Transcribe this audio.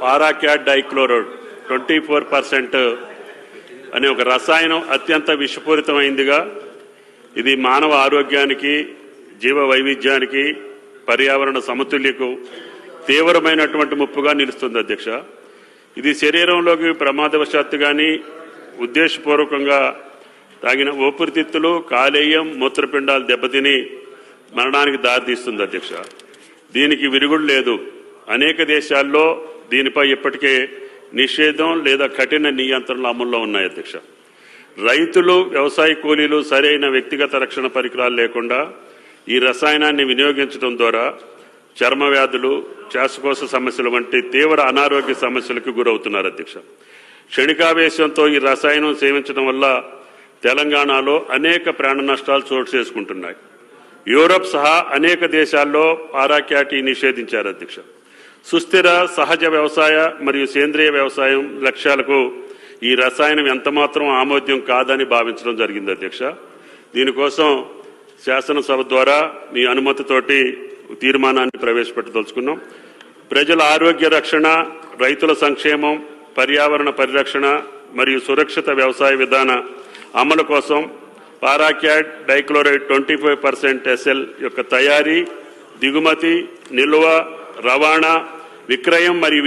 పారాక్యాట్ dichloride 24% అనే ఒక రసాయనం అత్యంత విషపూరితమైందిగా, ఇది మానవ ఆరోగ్యానికి, జీవ వైవిధ్యానికి, పర్యావరణ సమతుల్యకు తీవ్రమైనటువంటి ముప్పుగా నిలుస్తుంది అధ్యక్ష. ఇది శరీరంలోకి ప్రమాదవశాత్తు కానీ ఉద్దేశపూర్వకంగా తాగిన ఊపిరితిత్తులు, కాలేయం, మూత్రపిండాలు దెబ్బతిని మరణానికి దారితీస్తుంది అధ్యక్ష. దీనికి విరుగుడు లేదు. అనేక దేశాల్లో దీనిపై ఇప్పటికే నిషేధం లేదా కఠిన నియంత్రణలు అమల్లో ఉన్నాయి అధ్యక్ష. రైతులు, వ్యవసాయ కూలీలు సరైన వ్యక్తిగత రక్షణ పరికరాలు లేకుండా ఈ రసాయనాన్ని వినియోగించడం ద్వారా చర్మ వ్యాధులు, శ్వాసకోశ సమస్యలు వంటి తీవ్ర అనారోగ్య సమస్యలకు గురవుతున్నారు అధ్యక్ష. క్షణికావేశంతో ఈ రసాయనం సేవించడం వల్ల తెలంగాణలో అనేక ప్రాణ నష్టాలు చోటు చేసుకుంటున్నాయి. యూరప్ సహా అనేక దేశాల్లో పారాక్యాట్ నిషేధించారు అధ్యక్ష. సుస్థిర సహజ వ్యవసాయ మరియు సేంద్రియ వ్యవసాయం లక్ష్యాలకు ఈ రసాయనం ఎంతమాత్రం ఆమోద్యం కాదని భావించడం జరిగింది అధ్యక్ష. దీనికోసం శాసనసభ ద్వారా మీ అనుమతితోటి తీర్మానాన్ని ప్రవేశపెట్టదలుచుకున్నాం. ప్రజల ఆరోగ్య రక్షణ, రైతుల సంక్షేమం, పర్యావరణ పరిరక్షణ మరియు సురక్షిత వ్యవసాయ విధాన అమలు కోసం పారాక్యాట్ డైక్లోరైడ్ 25% SL యొక్క తయారీ, దిగుమతి, నిల్వ, రవాణా, విక్రయం మరియు